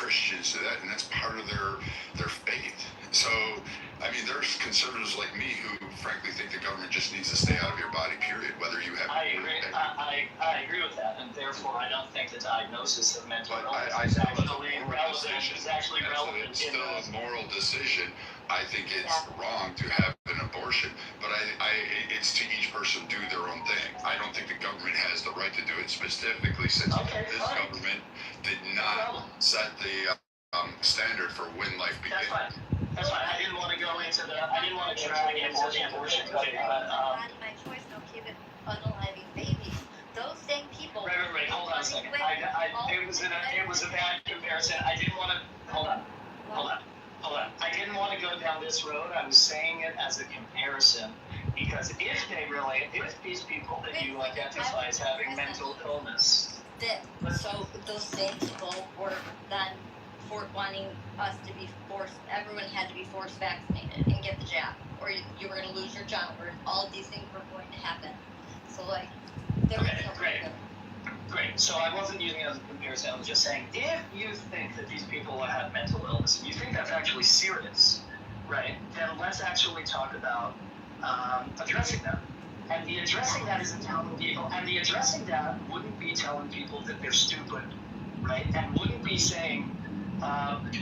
Christians to that, and that's part of their faith. So, I mean, there's conservatives like me who frankly think the government just needs to stay out of your body, period, whether you have... I agree. I agree with that, and therefore I don't think the diagnosis of mental illness is actually relevant. It's still a moral decision. I think it's wrong to have an abortion, but it's to each person do their own thing. I don't think the government has the right to do it, specifically since this government did not set the standard for when life begins. That's fine. I didn't want to go into I didn't want to drag into the abortion debate, but my choice, don't keep it unaliving babies. Those same people. Right. Hold on a second. It was a bad comparison. I didn't want to. Hold on. I didn't want to go down this road. I was saying it as a comparison because if these people that you identify as having mental illness, so those same people were then wanting us to be forced. Everyone had to be forced vaccinated and get the jab, or you were going to lose your job, or all of these things were going to happen. So Great. So I wasn't using it as a comparison. I was just saying, if you think that these people have mental illness, and you think that's actually serious, right? Then let's actually talk about addressing that. And the addressing that isn't telling people, and the addressing that wouldn't be telling people that they're stupid, right? And wouldn't be saying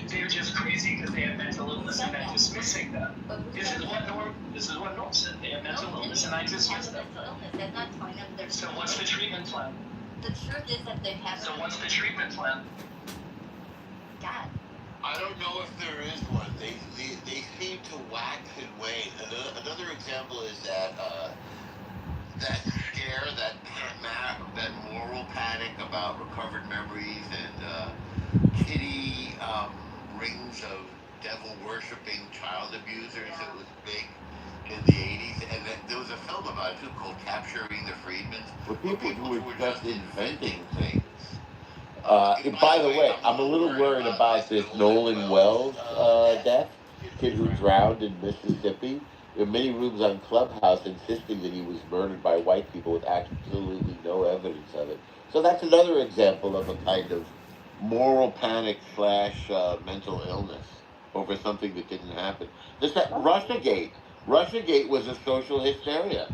they're just crazy because they have mental illness and then dismissing them. This is what Norm said. They have mental illness and I dismiss them. That's not telling them they're So what's the treatment plan? The truth is that they have. So what's the treatment plan? God. I don't know if there is one. They seem to wax and wane. Another example is that scare, that moral panic about recovered memories and kitty rings of devil-worshipping child abusers. It was big in the 80s, and there was a film about it too called Capturing the Freedmans, where people who were just inventing things. By the way, I'm a little worried about this Nolan Wells death, kid who drowned in Mississippi. There are many rooms on Clubhouse insisting that he was murdered by white people with absolutely no evidence of it. So that's another example of a kind of moral panic / mental illness over something that didn't happen. Russiagate was a social hysteria.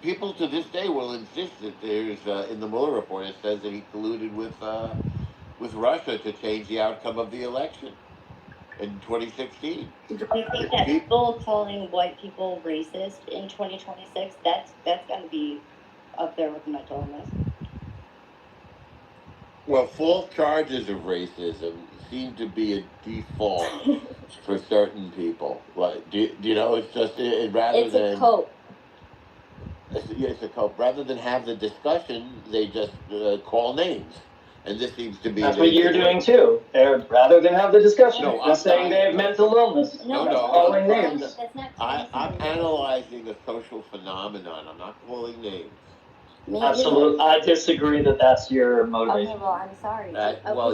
People to this day will insist that there's, in the Mueller report, it says that he colluded with Russia to change the outcome of the election in 2016. Do you think that people calling white people racist in 2026, that's going to be up there with mental illness? Well, false charges of racism seem to be a default for certain people. Like, do you know? It's just It's a cope. It's a cope. Rather than have the discussion, they just call names, and this seems to be. That's what you're doing too. Rather than have the discussion, just saying they have mental illness. No. Calling names. That's not. I'm analyzing a social phenomenon. I'm not calling names. Absolutely, I disagree that that's your motivation. Okay, well, I'm sorry.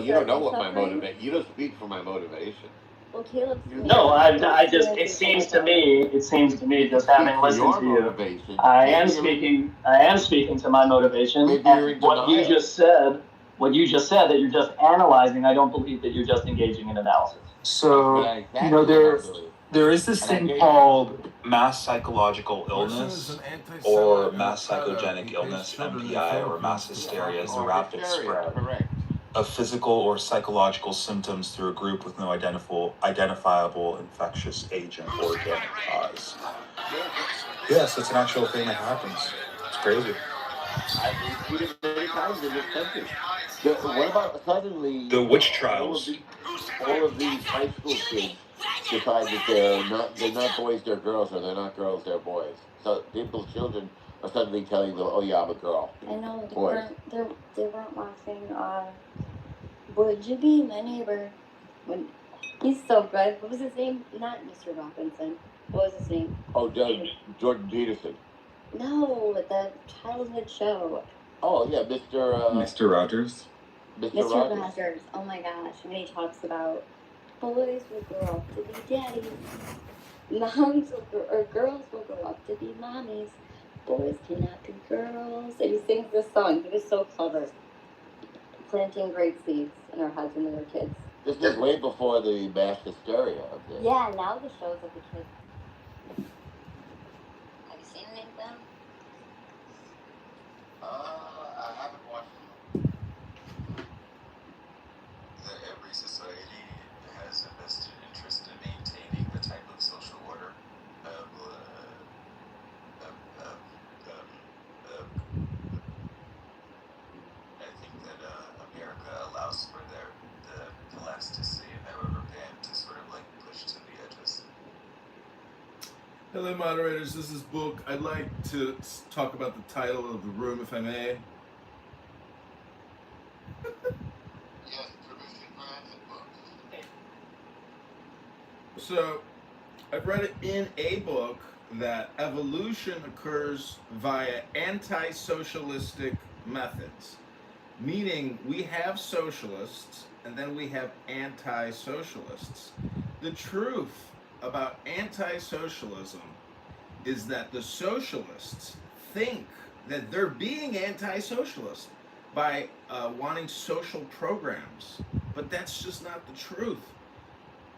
You don't know what my motivation. You don't speak for my motivation. Well, Caleb. No, I just. It seems to me, just having listened to you, I am speaking to my motivation. And what you just said, that you're just analyzing. I don't believe that you're just engaging in analysis. So there is this thing called mass psychological illness or mass psychogenic illness, MPI, or mass hysteria is the rapid spread of physical or psychological symptoms through a group with no identifiable infectious agent or organic cause. Yes, it's an actual thing that happens. It's crazy. I've repeated it many times in this country. What about suddenly the witch trials? All of these high school kids decide that they're not boys, they're girls, or they're not girls, they're boys. So children are suddenly telling them, "Oh yeah, I'm a girl." I know they weren't laughing. Would you be my neighbor? He's so good. What was his name? Not Mr. Robinson. What was his name? Oh, Jordan Peterson. No, the childhood show. Oh yeah, Mr. Rogers. Mr. Rogers. Oh my gosh, when he talks about boys will grow up to be daddies, girls will grow up to be mommies, boys cannot be girls. And he sings this song. He was so clever. planting great seeds in our heads when we were kids. This is way before the mass hysteria of this. Yeah, now the shows of the kids. Have you seen any of them? I haven't watched them. Every society has a vested interest in maintaining the type of social order I think that America allows for the elasticity in their rubber band to sort of like push to the edges. Hello, moderators. This is Book. I'd like to talk about the title of the room, if I may. Yes, permission granted books. So, I've read it in a book that evolution occurs via anti-socialistic methods, meaning we have socialists and then we have anti-socialists. The truth about anti-socialism is that the socialists think that they're being anti-socialist by wanting social programs, but that's just not the truth.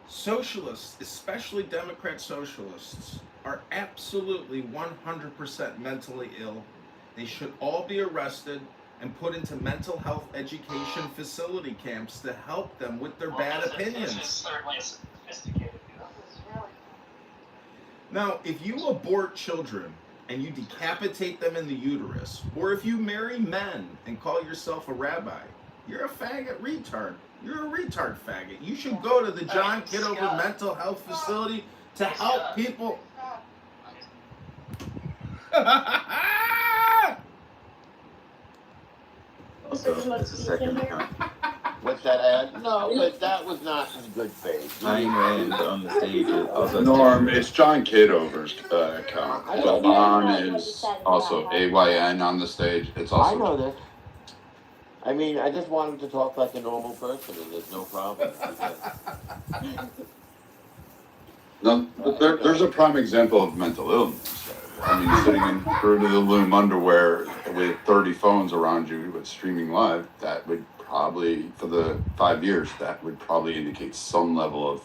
Socialists, especially Democrat socialists, are absolutely 100% mentally ill. They should all be arrested and put into mental health education facility camps to help them with their bad opinions. This is certainly sophisticated. Now, if you abort children and you decapitate them in the uterus, or if you marry men and call yourself a rabbi, you're a faggot retard. You're a retard faggot. You should go to the John Kitover mental health facility to help people. That's the second account. What's that ad? No, but that was not in good faith. Ayn Rand on the stage. Norm, it's John Kitover's account. So on is also AYN on the stage. It's I also. know this. I mean, I just want him to talk like a normal person, and there's no problem. No, there's a prime example of mental illness. I mean, sitting in Fruit of the Loom underwear with 30 phones around you with streaming live, that would probably, for the 5 years, that would probably indicate some level of.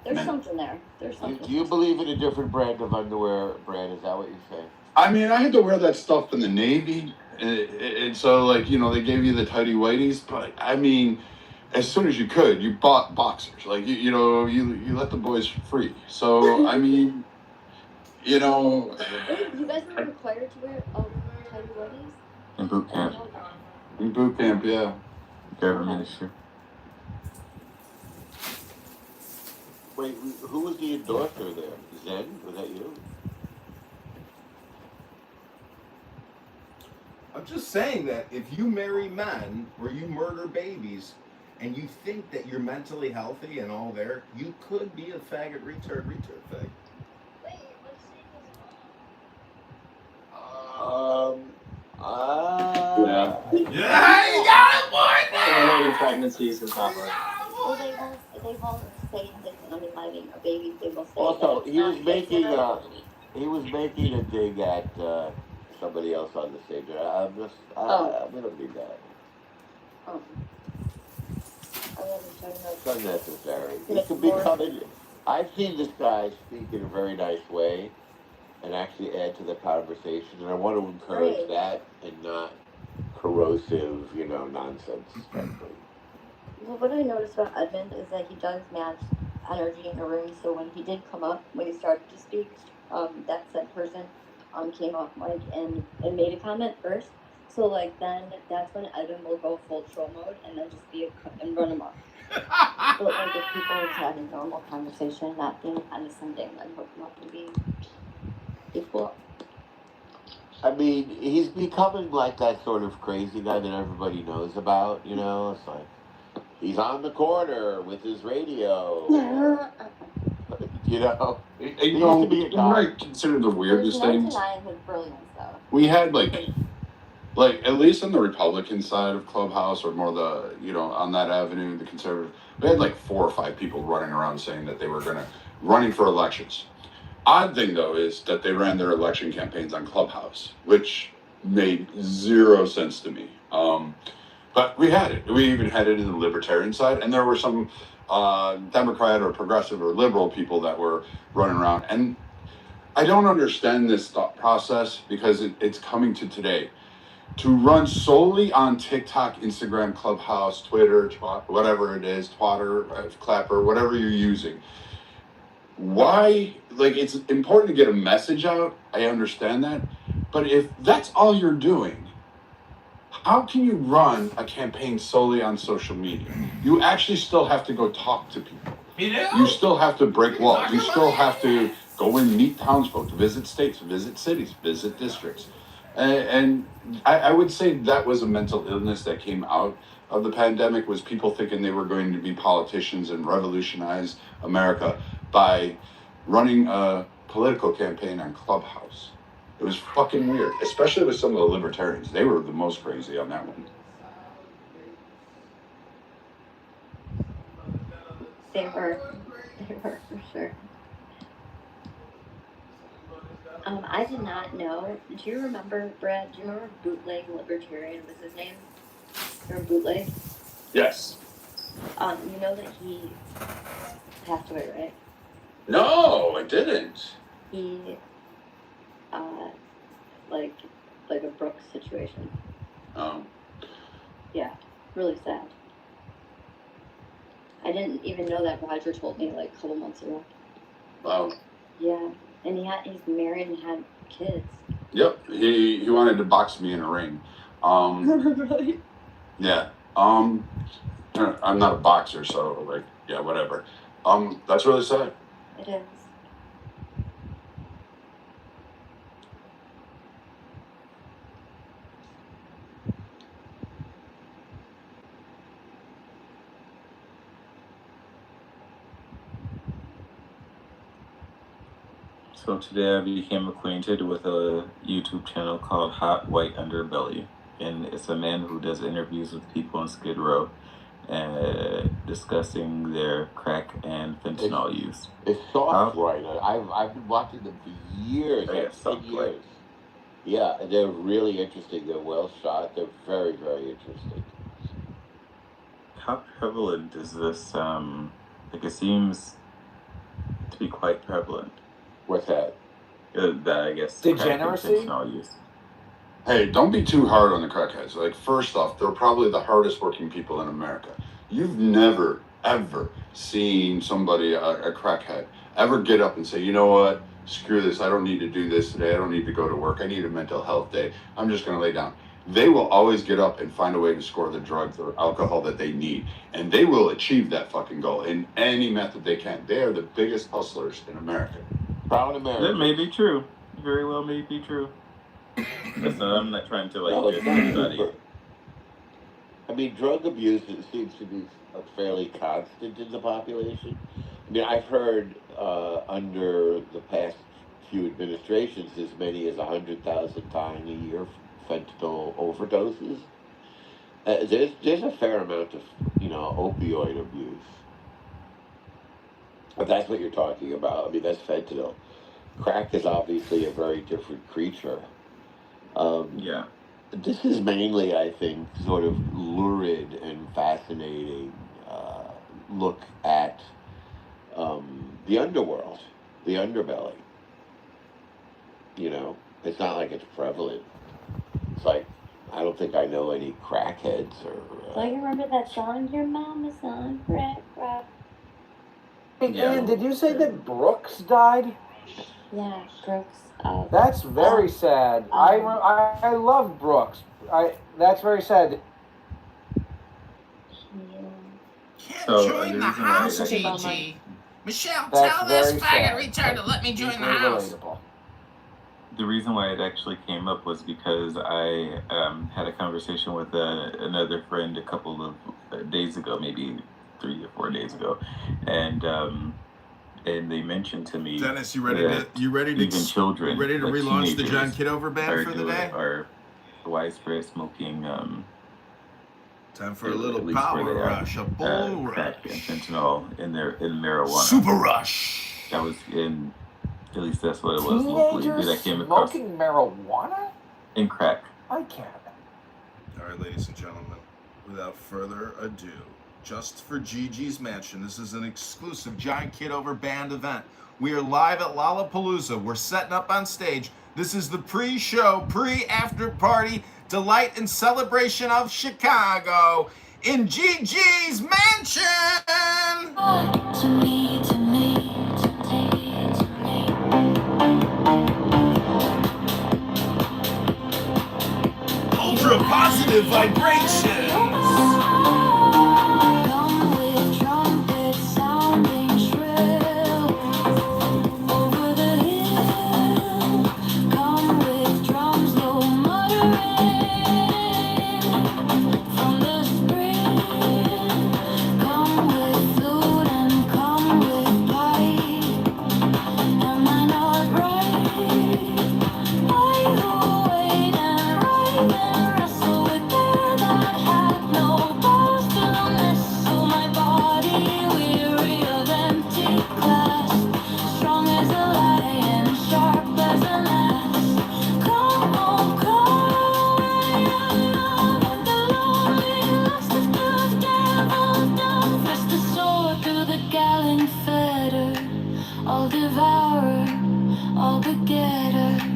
There's something there. There's something. Do you believe in a different brand of underwear, Brad? Is that what you're saying? I mean, I had to wear that stuff in the Navy, and so, like, you know, they gave you the tighty whities, but I mean, as soon as you could, you bought boxers. Like, you know, you let the boys free. So, I mean, you know. Wait, you guys were required to wear tidy whities? In boot camp. In boot camp, yeah. Government issue. Wait, who was the endorser there? Zen? Was that you? I'm just saying that if you marry men or you murder babies and you think that you're mentally healthy and all there, you could be a faggot retard thing. Wait, what's the Yeah. Yeah, you got it, boy! Terminating pregnancies is not right. Well, they won't say that I'm having a baby. They will say Also, that he was making a a dig at somebody else on the stage. We don't need that. Oh. It's unnecessary. It could be coming. I've seen this guy speak in a very nice way and actually add to the conversation, and I want to encourage that and not corrosive, nonsense. Well, what I noticed about Edmund is that he does match energy in the room. So when he did come up, when he started to speak, that said person came off mic and made a comment first. So then that's when Edmund will go full troll mode and then just and run him off. But if people are having normal conversation, not being condescending, hook him up and be equal. I mean, he's becoming like that sort of crazy guy that everybody knows about, It's like, he's on the corner with his radio. He used to be a guy. I consider the weirdest things. Denying his brilliance, though. We had like at least on the Republican side of Clubhouse, or more the, on that avenue, the conservative, we had like 4 or 5 people running around saying that they were running for elections. Odd thing though is that they ran their election campaigns on Clubhouse, which made 0 sense to me. But we had it. We even had it in the Libertarian side, and there were some Democrat or progressive or liberal people that were running around. And I don't understand this thought process because it's coming to today. To run solely on TikTok, Instagram, Clubhouse, Twitter, whatever it is, Twatter, Clapper, whatever you're using. Why? Like, it's important to get a message out. I understand that. But if that's all you're doing, how can you run a campaign solely on social media? You actually still have to go talk to people. You still have to break walls. You still have to go and meet townsfolk, visit states, visit cities, visit districts. And I would say that was a mental illness that came out of the pandemic, was people thinking they were going to be politicians and revolutionize America by running a political campaign on Clubhouse. It was fucking weird, especially with some of the libertarians. They were the most crazy on that one. They were for sure. I did not know. Do you remember, Brad? Do you remember Bootleg Libertarian was his name? Or Bootleg? Yes. You know that he passed away, right? No, I didn't. He, like a Brooks situation. Oh. Yeah, really sad. I didn't even know that. Roger told me like a couple months ago. Wow. Yeah, and he's married and had kids. Yep, he wanted to box me in a ring. Really? Yeah. I'm not a boxer, so like, yeah, whatever. That's really sad. It is. So today I became acquainted with a YouTube channel called Hot White Underbelly, and it's a man who does interviews with people in Skid Row, discussing their crack and fentanyl use. It's soft, right? I've been watching them for years, like 10 years. Yeah, they're really interesting. They're well shot. They're very, very interesting. How prevalent is this? Like, it seems to be quite prevalent. What's that? That, I guess, degeneracy. Crack and fentanyl use. Hey, don't be too hard on the crackheads. Like, first off, they're probably the hardest working people in America. You've never, ever seen somebody, a crackhead, ever get up and say, you know what, screw this, I don't need to do this today, I don't need to go to work, I need a mental health day, I'm just going to lay down. They will always get up and find a way to score the drugs or alcohol that they need. And they will achieve that fucking goal in any method they can. They are the biggest hustlers in America. Proud America. That may be true. Very well may be true. Listen, I'm not trying to judge anybody. I mean, drug abuse seems to be fairly constant in the population. I mean, I've heard under the past few administrations as many as 100,000 dying a year from fentanyl overdoses. There's a fair amount of, opioid abuse. But that's what you're talking about. I mean, that's fentanyl. Crack is obviously a very different creature. Yeah. This is mainly, I think, sort of lurid and fascinating look at the underworld, the underbelly. It's not like it's prevalent. It's like, I don't think I know any crackheads or... Don't you remember that song, Your Mama's on Crack Rock? And did you say that Brooks died? Yeah, Brooks. That's very sad. I love Brooks. That's very sad. So, join the house, Gigi. Michelle, That's tell this very faggot sad. retard to let me join the Deeply house. relatable. the reason why it actually came up was because I had a conversation with another friend a couple of days ago, maybe 3 or 4 days ago, and they mentioned to me, Dennis, you ready to even children, you ready to like relaunch the John teenagers, Kitover band for the day? Are widespread smoking. Time for a little at least where power they are, rush, a bull crack and rush. fentanyl in marijuana. Super rush. That was in, at least that's what it was locally. Teenagers That came across smoking marijuana? in crack. I can't. All right, ladies and gentlemen. without further ado, just for Gigi's mention, this is an exclusive Giant Kitover band event. We are live at Lollapalooza. We're setting up on stage. This is the pre-show, pre-after party delight and celebration of Chicago in Gigi's mansion. Ultra positive vibrations. I'll devour, I'll beget her.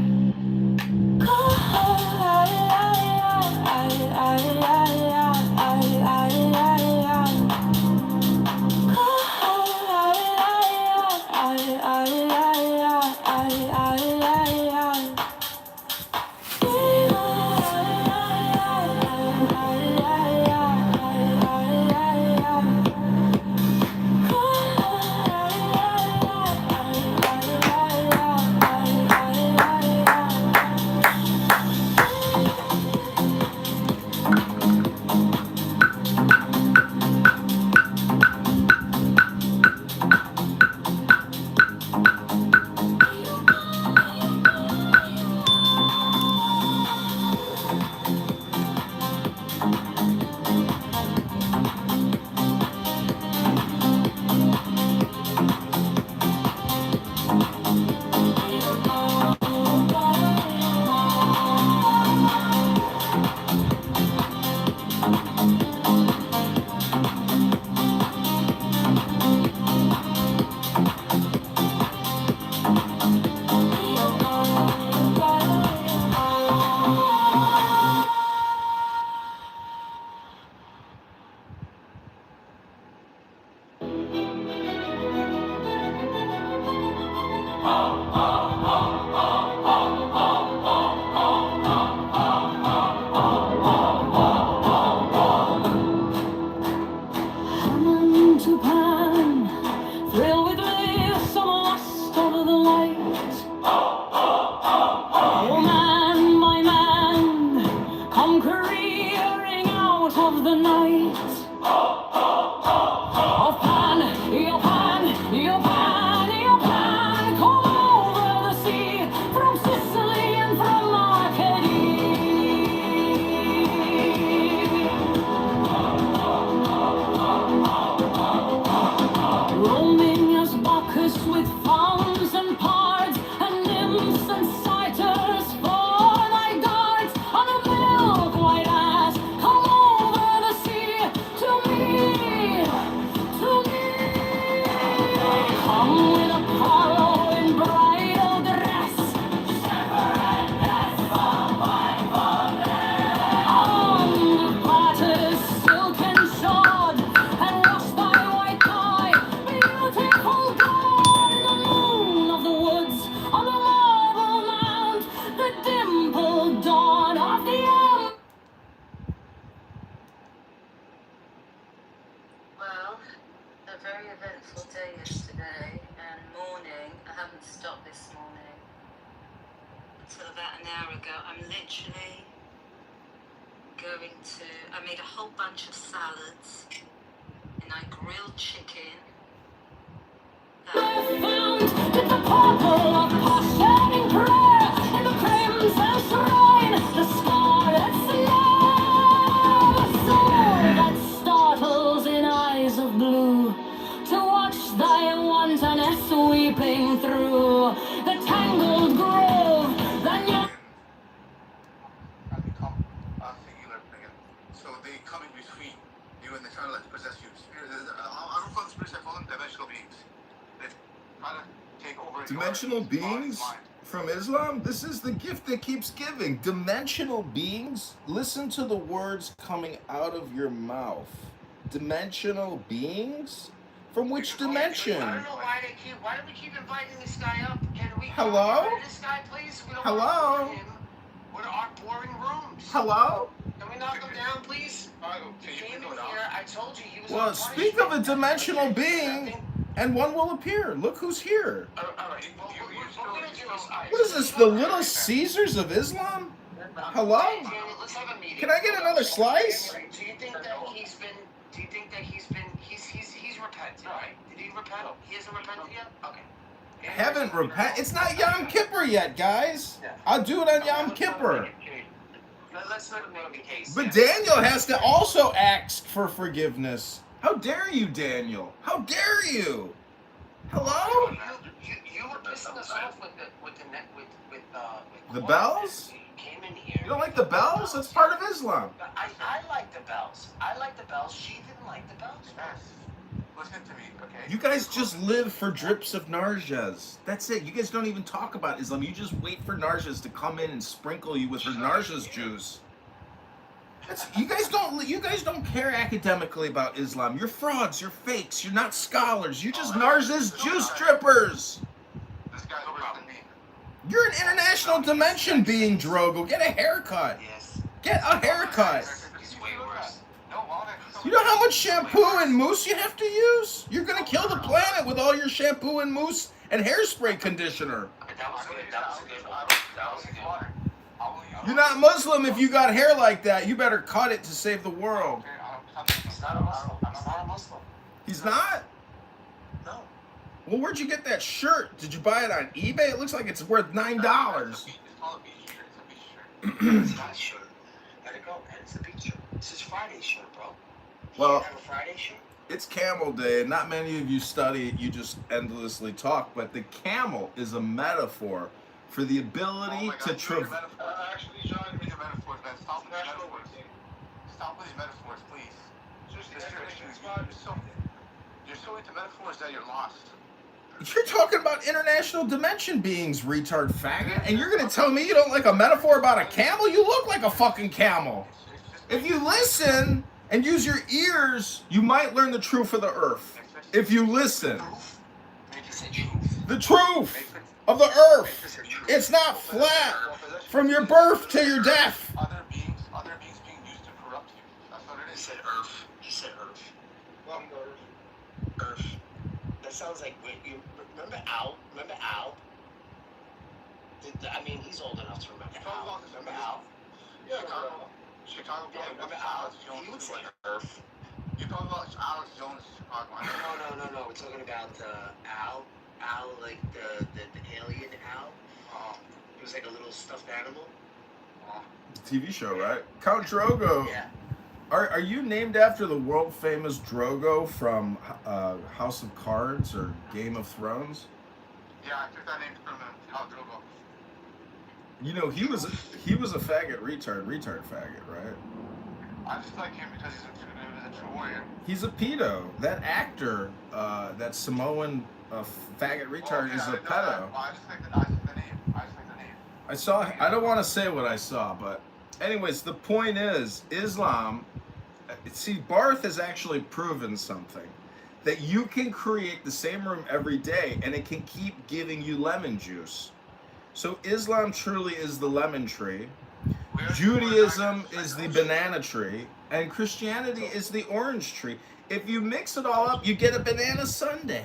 I made a whole bunch of salads, and I grilled chicken. Sweeping through the tangled grove, then you So they come in between when they try to like possess you. I don't call them spirits. I call them dimensional beings. They try to take over. Dimensional beings from Islam? This is the gift that keeps giving. Dimensional beings? Listen to the words coming out of your mouth. Dimensional beings? From which dimension? I don't know why why do we keep inviting this guy up? Can we Hello? get rid of this guy, please? We don't Hello? want him with our boring rooms. Hello? Can we knock him down, please? He came in here. I told you he was. Well, on speak of a punishment. dimensional being, and one will appear. Look who's here. All right. What we're gonna do is. What is this, the Little Caesars of Islam? Hello? Daniel, let's have a meeting. Can I get another slice? Do you think that he's been? Do you think that he's repented, right? Did he repent? He hasn't repented yet. Okay. Haven't repent. It's not Yom Kippur yet, guys. I'll do it on Yom Kippur. Let's not make the case. But Daniel has to also ask for forgiveness. How dare you, Daniel? How dare you? Hello? You were pissing us off with The bells? You came in here. You don't like the bells? That's part of Islam. I like the bells. I like the bells. She didn't like the bells. Listen to me, okay? You guys just live for drips of narjas. That's it. You guys don't even talk about Islam. You just wait for narjas to come in and sprinkle you with her narjas juice. You guys don't care academically about Islam. You're frauds. You're fakes. You're not scholars. You're just narjas juice drippers. This guy's worse than me. You're an international dimension being, Drogo. Get a haircut. Yes. Get a haircut. He's way worse. No, You know how much shampoo and mousse you have to use? You're gonna kill the planet with all your shampoo and mousse and hairspray conditioner. That was a good one. You're not Muslim if you got hair like that. You better cut it to save the world. He's not a Muslim. I'm not a Muslim. He's not? No. Well, where'd you get that shirt? Did you buy it on eBay? It looks like it's worth $9. It's called a beach shirt. It's a beach shirt. It's not a shirt. Let it go, man. It's a beach shirt. This is Friday's shirt, bro. Well, You have a Friday shirt? it's camel day. Not many of you study it. You just endlessly talk. But the camel is a metaphor for the ability to traverse. Actually, John, these are metaphors, man. Stop with these metaphors. Stop with these metaphors, please. You're so into metaphors that you're lost. You're talking about international dimension beings, retard faggot, and you're gonna tell me you don't like a metaphor about a camel? You look like a fucking camel. If you listen and use your ears, you might learn the truth of the earth. If you listen. The truth of the earth. It's not flat from your birth to your death. Other beings being used to corrupt you. That's what it is. He said earth. He said earth. Well, earth. That sounds like, you remember Al? Remember Al? I mean, he's old enough to remember Al. Remember Al? Yeah, Chicago. Yeah, remember Al? He would say earth. You're talking about Alex Jones, Chicago. No. We're talking about Al. Al, like the alien Al. He was like a little stuffed animal. TV show, right? Count Drogo. Yeah. Are you named after the world famous Drogo from House of Cards or Game of Thrones? Yeah, I took that name from Al Drogo. You know, he was a faggot retard faggot, right? I just like him because he's a true warrior. He's a pedo. That actor, that Samoan faggot retard is a pedo. I just like the name. I don't want to say what I saw, but anyways, the point is, Islam, see, Barth has actually proven something. That you can create the same room every day and it can keep giving you lemon juice. So Islam truly is the lemon tree, Judaism is the banana tree, and Christianity is the orange tree. If you mix it all up, you get a banana sundae.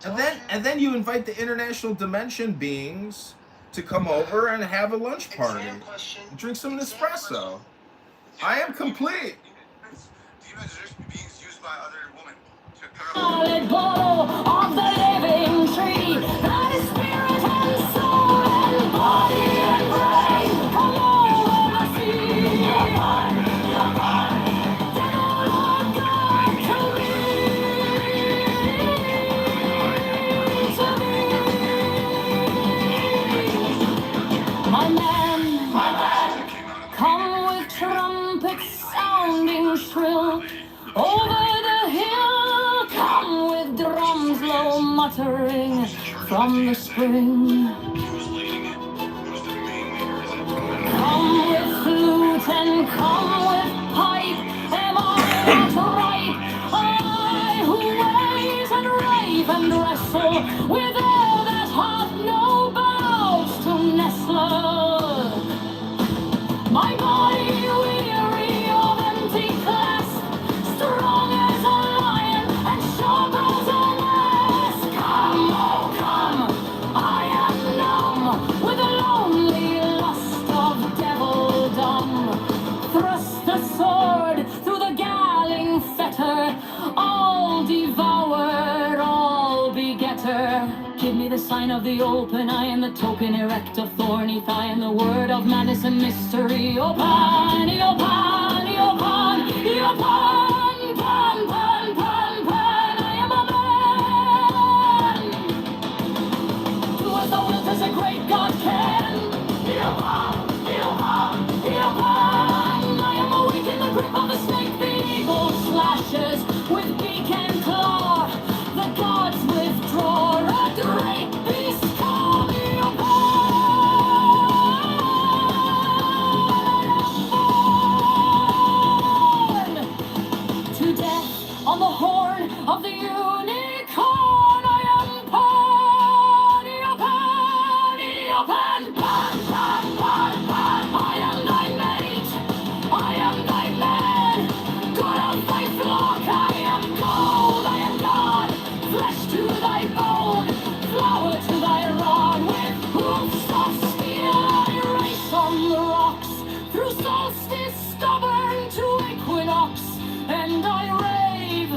And then you invite the international dimension beings to come over and have a lunch party. Drink some Nespresso. I am complete. Demons are beings used by other women to Solid ball of the living tree, that is spirit and soul and body and brain, come over the sea. You're mine. They all are gone to me. My man, come with trumpets sounding shrill. Oh, fluttering from the spring. Come with flute and come with pipe. Am I not right? I who raise and rave and wrestle with all that hath no bounds to nestle. My body weary of empty clasp, strong as a lion and sharp as an ass. Come, oh come, I am numb with the lonely lust of devildom. Thrust the sword through the galling fetter, all devoured, all begetter. Give me the sign of the open eye and the token erect of thorny thigh and the word of madness and mystery. Opan, opan, opan, opan, pan, pan, pan, pan. I am a man. Do as thou wilt as a great God can. Opan, opan, opan. I am awake in the grip of the snake. The eagle slashes with beak and claw. The gods withdraw. A great beast call me born to death on the horn of the unicorn. I am pan, pan, pan, pan, pan. I am thy mate. I am thy man. God of thy flock. I am gold. I am God. Flesh to thy bone, flower to thy rod. With hoofs of steel I race on the rocks, through solstice stubborn to equinox. And I rave,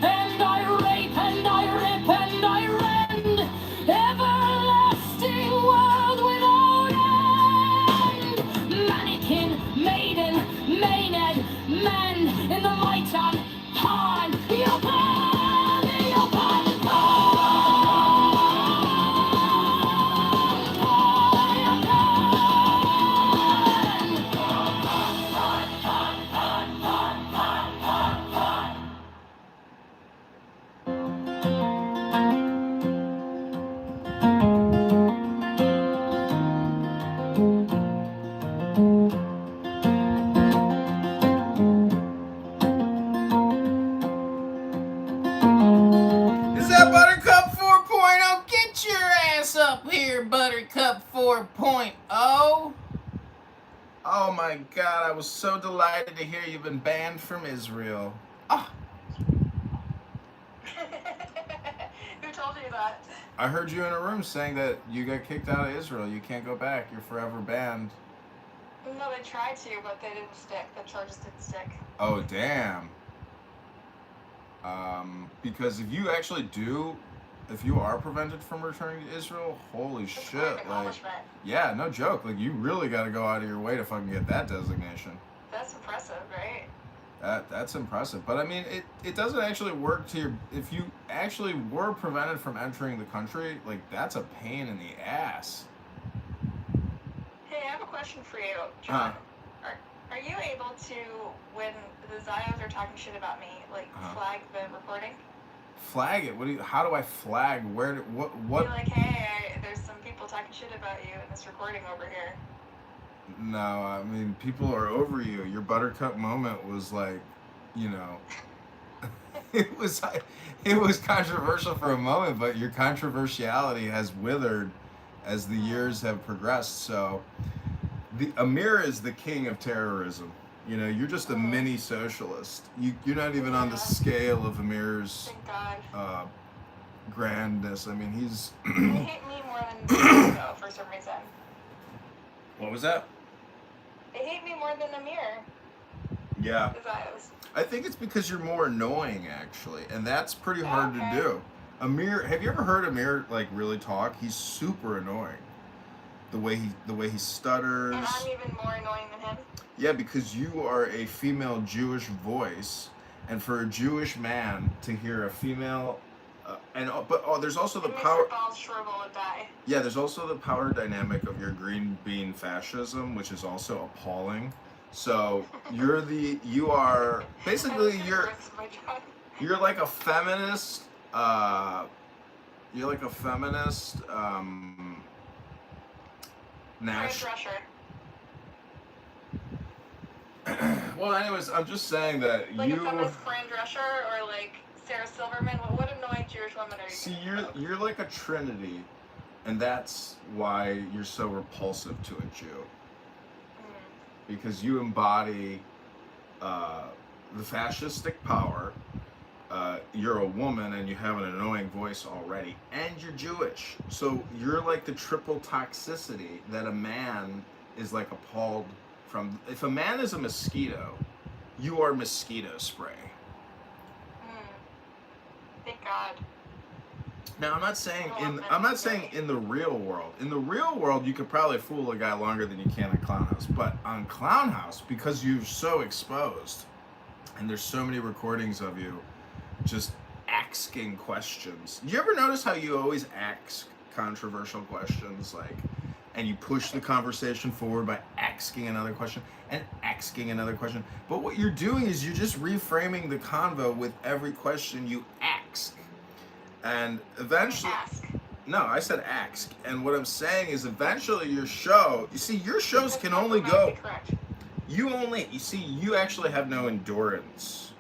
and I rape, and I rip, and I rend. Everlasting world without end. Mannequin, maiden, maenad, men in the might and Han. Yopan, yopan, Is that Buttercup 4.0? Get your ass up here, Buttercup 4.0. Oh my God, I was so delighted to hear you've been banned from Israel. Ah, Who told you that? I heard you in a room saying that you got kicked out of Israel. You can't go back. You're forever banned. No, they tried to, but they didn't stick. The charges didn't stick. Oh, damn. Because if you actually if you are prevented from returning to Israel, holy That's shit. quite an Like, accomplishment. yeah, no joke. Like, you really got to go out of your way to fucking get that designation. That's impressive, right? That's impressive. But I mean, it doesn't actually work to your, if you actually were prevented from entering the country, like, that's a pain in the ass. Hey, I have a question for you, John. Are you able to, when the Zios are talking shit about me, like, flag the recording? Flag it? How do I flag? What? Be like, hey, there's some people talking shit about you in this recording over here. No, I mean, people are over you. Your Buttercup moment was like, you know, it was controversial for a moment, but your controversiality has withered as the years have progressed. So, Amir is the king of terrorism. You know, you're just a mini socialist. You're not even on the scale of Amir's grandness. I mean, he's. They hate me more than though, for some reason. What was that? They hate me more than Amir. Yeah. The Zios. I think it's because you're more annoying, actually, and that's pretty hard to do. Amir, have you ever heard Amir like really talk? He's super annoying. The way he stutters. And I'm even more annoying than him. Yeah, because you are a female Jewish voice, and for a Jewish man to hear a female, there's also the power. Mr. Ball shrivel and die. Yeah, there's also the power dynamic of your green bean fascism, which is also appalling. So you are basically you're like a feminist You're like a feminist. Fran Drescher. Well, anyways, I'm just saying that like a feminist Fran Drescher or like Sarah Silverman. What annoying Jewish women are you? See, you're like a trinity, and that's why you're so repulsive to a Jew. Because you embody the fascistic power. You're a woman and you have an annoying voice already, and you're Jewish. So you're like the triple toxicity that a man is like appalled from. If a man is a mosquito, you are mosquito spray. Thank God. Now I'm not saying in the real world. In the real world, you could probably fool a guy longer than you can at Clown House. But on Clown House, because you're so exposed, and there's so many recordings of you just asking questions. You ever notice how you always ask controversial questions, like, and you push the conversation forward by asking another question and asking another question? But what you're doing is you're just reframing the convo with every question you ask. And eventually, no, I said ask. And what I'm saying is eventually your show, you see, your shows can only go, you actually have no endurance.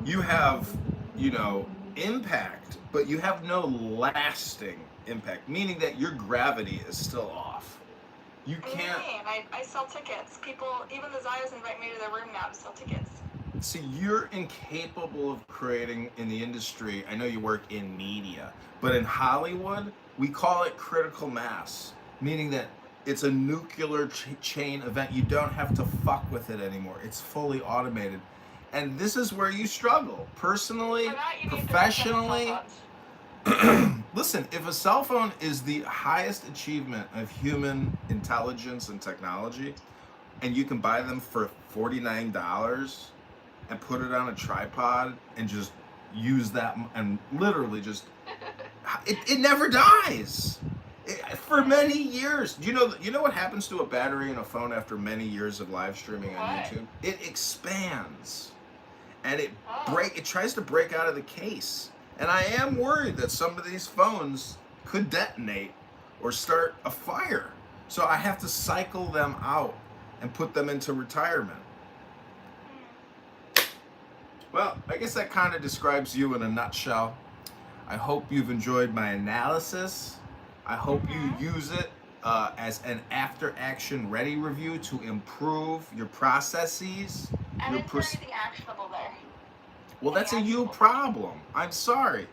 You have, impact, but you have no lasting impact, meaning that your gravity is still off. You can't. I sell tickets. People, even the Zios invite me to their room now to sell tickets. See, you're incapable of creating in the industry. I know you work in media, but in Hollywood, we call it critical mass, meaning that it's a nuclear chain event. You don't have to fuck with it anymore. It's fully automated. And this is where you struggle. Personally, professionally. Listen, if a cell phone is the highest achievement of human intelligence and technology, and you can buy them for $49 and put it on a tripod and just use that and literally just, it never dies. For many years. You know what happens to a battery in a phone after many years of live streaming on YouTube? It expands. And it tries to break out of the case. And I am worried that some of these phones could detonate or start a fire. So I have to cycle them out and put them into retirement. Well, I guess that kind of describes you in a nutshell. I hope you've enjoyed my analysis. I hope you use it as an after-action ready review to improve your processes. I didn't hear anything actionable there. Well, that's a you problem. I'm sorry.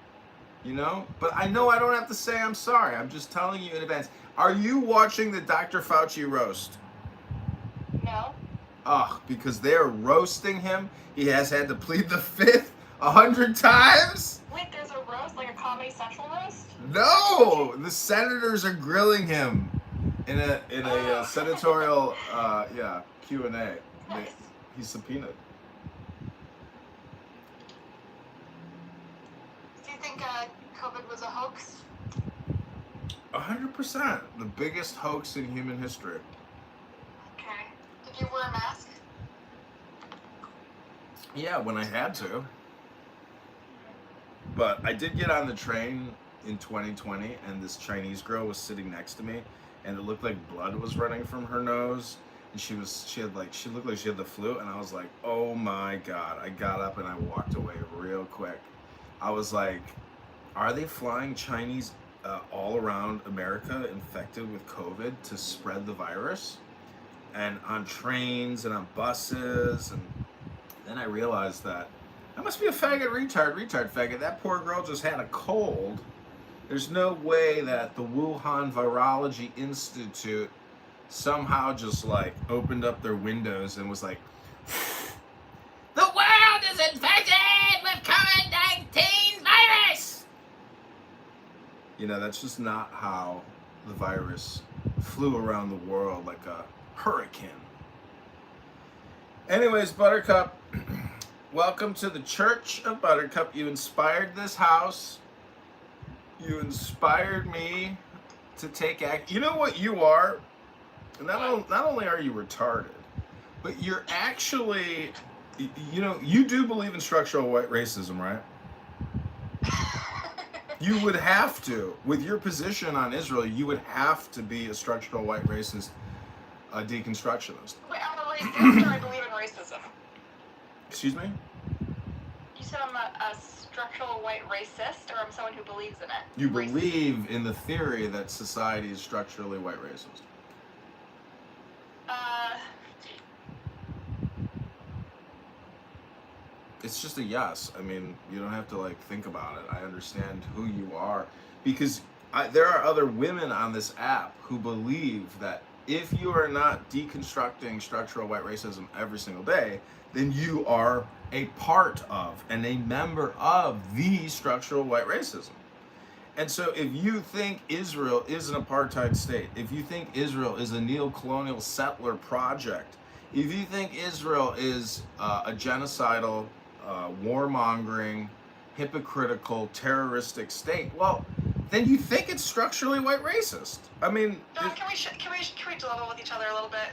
But I know I don't have to say I'm sorry. I'm just telling you in advance. Are you watching the Dr. Fauci roast? No. Ugh, because they're roasting him. He has had to plead the fifth 100 times. Wait, there's a roast, like a Comedy Central roast? No, the senators are grilling him in a senatorial Q&A. Nice. He's subpoenaed. Do you think COVID was a hoax? 100%. The biggest hoax in human history. Okay. Did you wear a mask? Yeah, when I had to. But I did get on the train in 2020, and this Chinese girl was sitting next to me, and it looked like blood was running from her nose, and she looked like she had the flu, and I was like, oh my God. I got up and I walked away real quick. I was like, are they flying Chinese all around America infected with COVID to spread the virus? And on trains and on buses, and then I realized that I must be a faggot, retard, faggot. That poor girl just had a cold. There's no way that the Wuhan Virology Institute somehow just like opened up their windows and was like, the world is infected with COVID-19 virus. That's just not how the virus flew around the world like a hurricane. Anyways, Buttercup, welcome to the Church of Buttercup. You inspired this house. You inspired me to take act. You know what you are? Not only are you retarded, but you're actually, you do believe in structural white racism, right? You would have to, with your position on Israel, you would have to be a structural white racist, a deconstructionist. Wait, I'm a racist or I believe in racism? Excuse me? You said I'm a structural white racist, or I'm someone who believes in it? You believe in the theory that society is structurally white racist. It's just a yes. I mean, you don't have to like think about it. I understand who you are, because there are other women on this app who believe that if you are not deconstructing structural white racism every single day, then you are a part of and a member of the structural white racism. And so if you think Israel is an apartheid state, if you think Israel is a neo-colonial settler project, if you think Israel is a genocidal, warmongering, hypocritical, terroristic state, well, then you think it's structurally white racist. I mean, John, can we level with each other a little bit?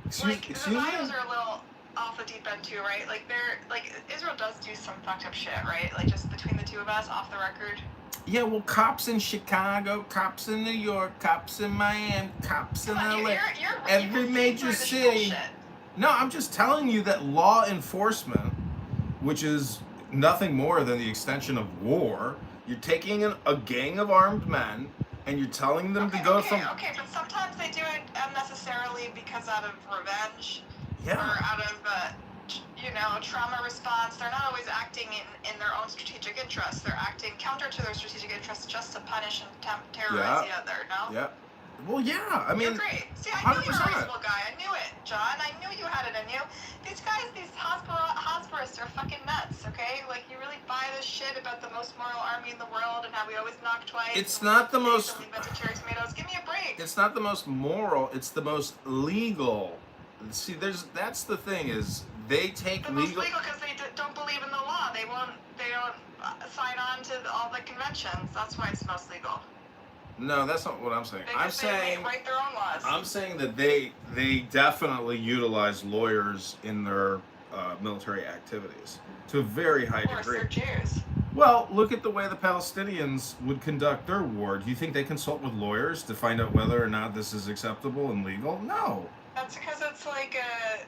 Excuse the me? Zions are a little off the deep end too, right? Israel does do some fucked up shit, right? Like, just between the two of us, off the record. Yeah, well, cops in Chicago, cops in New York, cops in Miami, cops in LA, every major city. No, I'm just telling you that law enforcement, which is nothing more than the extension of war, you're taking a gang of armed men and you're telling them to go from... Okay, but sometimes they do it unnecessarily because out of revenge, Yeah. or out of, trauma response. They're not always acting in their own strategic interests. They're acting counter to their strategic interests just to punish and terrorize the other, no? Yeah. Well, yeah, I mean... You're great. See, I knew you were a reasonable guy. I knew it, John. I knew you had it in you. These guys, these hospitalists are fucking nuts, okay? Like, you really buy this shit about the most moral army in the world and how we always knock twice. It's not the most... Cherry tomatoes. Give me a break. It's not the most moral, it's the most legal. See, that's the thing, is they take the most legal because they don't believe in the law. They don't sign on to all the conventions. That's why it's most legal. No, that's not what I'm saying. They write their own laws. I'm saying that they definitely utilize lawyers in their military activities to a very high degree. Of course, they're Jews. Well, look at the way the Palestinians would conduct their war. Do you think they consult with lawyers to find out whether or not this is acceptable and legal? No. That's because it's like a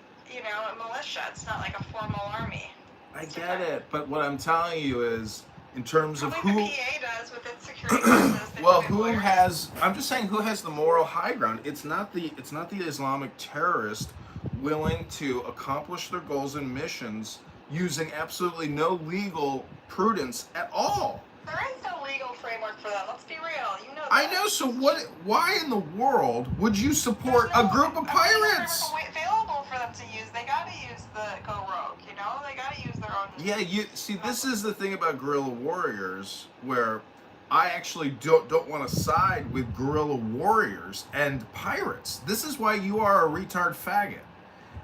militia. It's not like a formal army. I get it, but what I'm telling you is, in terms of who... the PA does with its security forces. Well, who has... I'm just saying, who has the moral high ground? It's not the Islamic terrorist willing to accomplish their goals and missions using absolutely no legal prudence at all. There is no legal framework for that. Let's be real. You know that. I know. So what? Why in the world would you support a group of pirates? Available for them to use. They gotta use the go rogue. You know, they gotta use their own. Yeah. You see, this is the thing about guerrilla warriors, where I actually don't want to side with guerrilla warriors and pirates. This is why you are a retard faggot.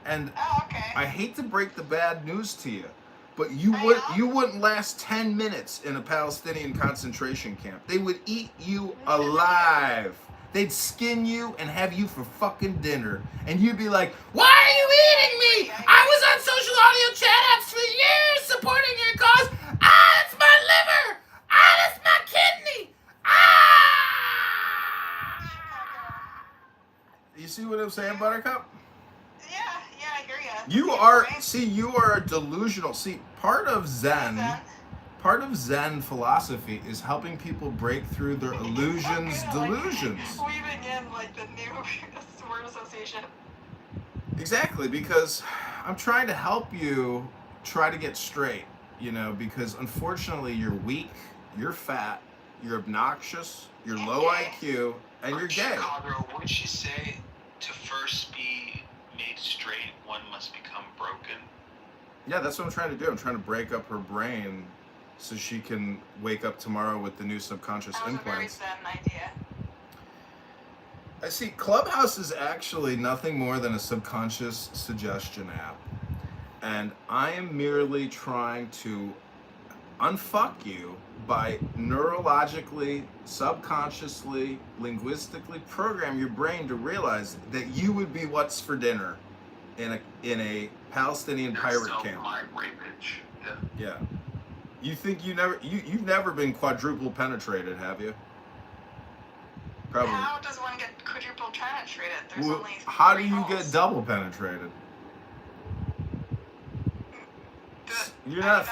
And I hate to break the bad news to you, but you wouldn't last 10 minutes in a Palestinian concentration camp. They would eat you alive. They'd skin you and have you for fucking dinner. And you'd be like, why are you eating me? I was on social audio chat apps for years supporting your cause. Ah, that's my liver. Ah, that's my kidney. Ah! You see what I'm saying, Buttercup? Yeah, I hear ya. You are a delusional. See, part of Zen philosophy is helping people break through their illusions, delusions. Weaving in like the new word association. Exactly, because I'm trying to help you try to get straight, because unfortunately you're weak, you're fat, you're obnoxious, you're low IQ, and you're gay. Chicago, wouldn't she say to first be made straight, one must become broken? Yeah, that's what I'm trying to do. I'm trying to break up her brain so she can wake up tomorrow with the new subconscious implants. That was a very Zen idea. I see, Clubhouse is actually nothing more than a subconscious suggestion app. And I am merely trying to unfuck you by neurologically, subconsciously, linguistically program your brain to realize that you would be what's for dinner in a Palestinian pirate camp. Mind rapage. Yeah. You think you've never been quadruple penetrated, have you? Probably. How does one get quadruple penetrated? There's Well, only how do 3 you holes. get double penetrated? You're not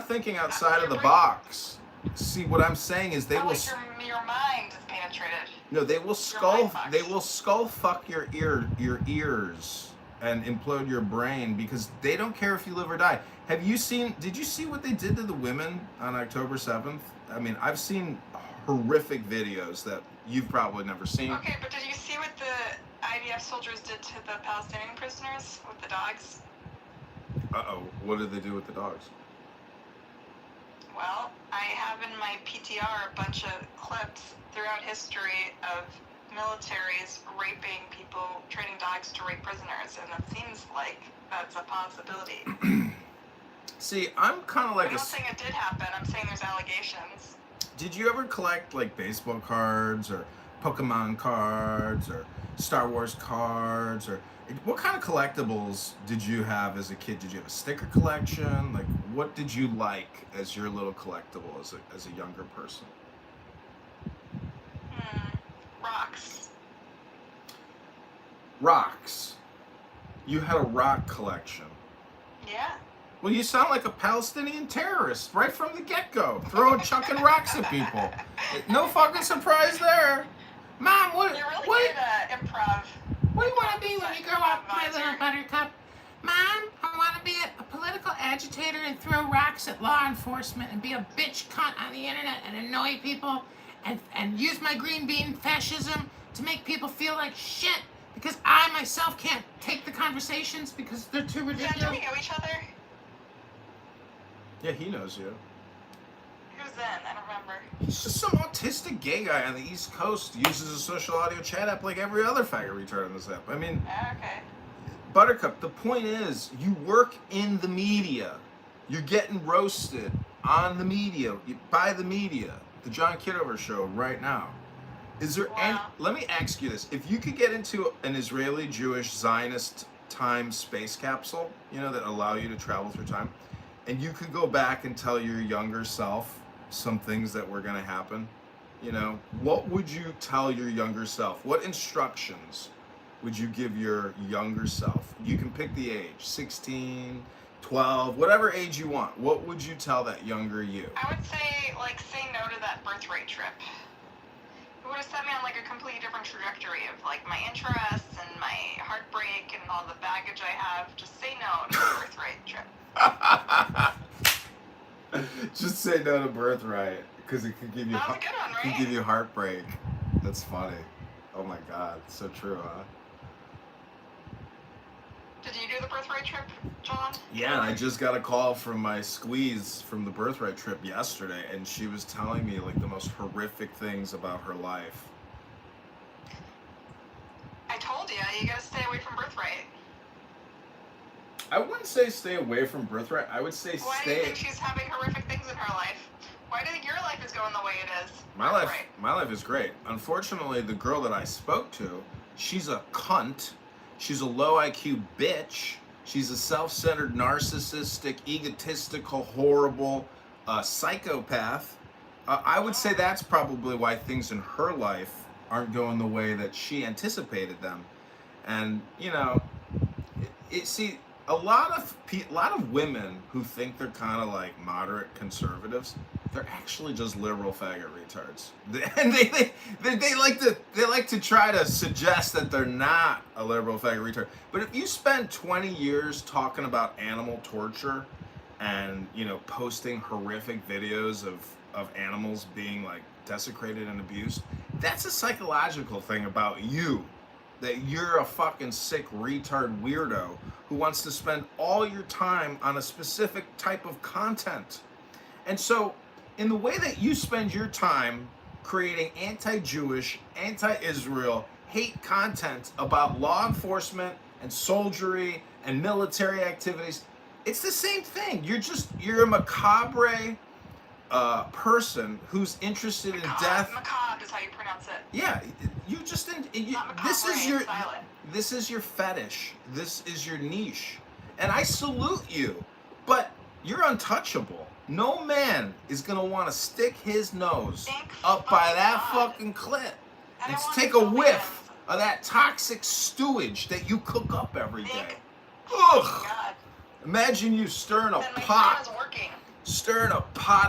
thinking outside of the box. See, what I'm saying is Like your mind is penetrated. No, they will skull fuck your ears and implode your brain because they don't care if you live or die. Did you see what they did to the women on October 7th? I mean, I've seen horrific videos that you've probably never seen. Okay, but did you see what the IDF soldiers did to the Palestinian prisoners with the dogs? Uh-oh, what did they do with the dogs? Well, I have in my PTR a bunch of clips throughout history of militaries raping people, training dogs to rape prisoners, and it seems like that's a possibility. See, I'm kind of like I'm not saying it did happen, I'm saying there's allegations. Did you ever collect like baseball cards or Pokemon cards or Star Wars cards or what kind of collectibles did you have as a kid? Did you have a sticker collection? Like, what did you like as your little collectible as a younger person? Rocks. Rocks. You had a rock collection. Yeah. Well, you sound like a Palestinian terrorist right from the get-go, chucking rocks at people. No fucking surprise there. Mom, You're really good at improv. What do you want to be when you grow up, my little buttercup? Mom, I want to be a political agitator and throw rocks at law enforcement and be a bitch cunt on the internet and annoy people and use my green bean fascism to make people feel like shit because I myself can't take the conversations because they're too ridiculous. Yeah, do we know each other? Yeah, he knows you. Who's then? I don't remember. He's just some autistic gay guy on the East Coast. Uses a social audio chat app like every other faggot retard on this app. I mean, okay. Buttercup, the point is, you work in the media. You're getting roasted on the media, by the media. The John Kitover show right now. Is there any, let me ask you this. If you could get into an Israeli, Jewish, Zionist time space capsule, that allow you to travel through time, and you could go back and tell your younger self some things that were going to happen, what would you tell your younger self? What instructions would you give your younger self? You can pick the age, 16, 12, whatever age you want. What would you tell that younger you? I would say, say no to that birthright trip. It would have set me on, a completely different trajectory of, my interests and my heartbreak and all the baggage I have. Just say no to the birthright trip. Just say no to birthright, because it could give you that was a good one, right? Could give you heartbreak. That's funny. Oh my God, so true, huh? Did you do the birthright trip, John? Yeah, I just got a call from my squeeze from the birthright trip yesterday, and she was telling me the most horrific things about her life. I told you, you gotta stay away from birthright. I wouldn't say stay away from birthright. I would say Why do you think she's having horrific things in her life? Why do you think your life is going the way it is? My life is great. Unfortunately, the girl that I spoke to, she's a cunt. She's a low IQ bitch. She's a self-centered, narcissistic, egotistical, horrible psychopath. I would say that's probably why things in her life aren't going the way that she anticipated them. And see, a lot of women who think they're kind of like moderate conservatives, they're actually just liberal faggot retards. And they like to try to suggest that they're not a liberal faggot retard. But if you spend 20 years talking about animal torture and posting horrific videos of animals being desecrated and abused, that's a psychological thing about you. That you're a fucking sick retard weirdo who wants to spend all your time on a specific type of content. And so, in the way that you spend your time creating anti-Jewish, anti-Israel, hate content about law enforcement and soldiery and military activities, it's the same thing. You're a macabre person who's interested in death. Macabre is how you pronounce it. Yeah, this is your fetish. This is your niche, and I salute you. But you're untouchable. No man is gonna want to stick his nose up by that fucking clit and take a whiff of that toxic stewage that you cook up every day. Ugh! Imagine you stirring a pot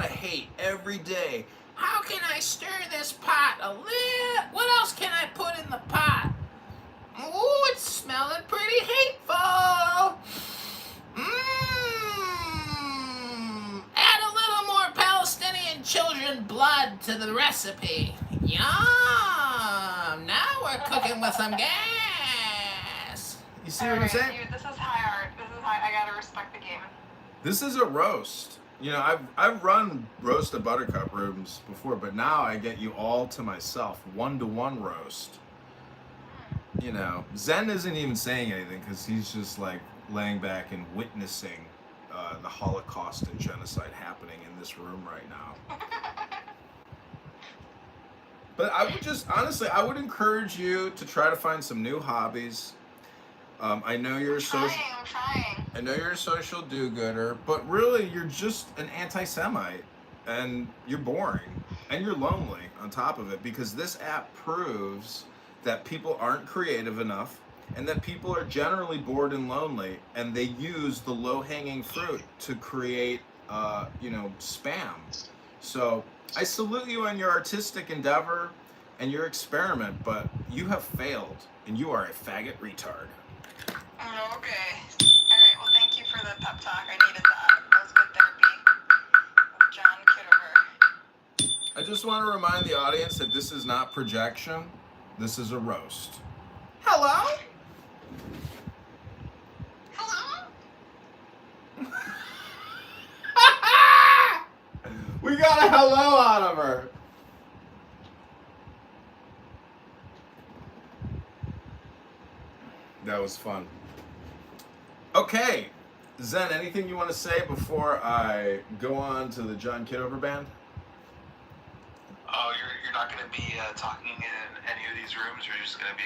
of hate every day. How can I stir this pot a little? What else can I put in the pot? Ooh, it's smelling pretty hateful. Add a little more Palestinian children blood to the recipe. Yum! Now we're cooking with some gas. You see what I'm saying? This is high art. I gotta respect the game. This is a roast. You know, I've run roasted buttercup rooms before, but now I get you all to myself, 1-to-1 roast. You know, Zen isn't even saying anything because he's just like laying back and witnessing the Holocaust and genocide happening in this room right now. But I would just, honestly, I would encourage you to try to find some new hobbies. I know you're I'm trying. I know you're a social do-gooder, but really you're just an anti-Semite, and you're boring, and you're lonely on top of it, because this app proves that people aren't creative enough, and that people are generally bored and lonely, and they use the low-hanging fruit to create, spam. So I salute you on your artistic endeavor and your experiment, but you have failed, and you are a faggot retard. Oh, okay. Alright, well, thank you for the pep talk. I needed that. That was good therapy with John Kitover. I just want to remind the audience that this is not projection. This is a roast. Hello? We got a hello out of her. That was fun. Okay, Zen, anything you want to say before I go on to the John Kitover band? Oh, you're not going to be talking in any of these rooms? You're just going to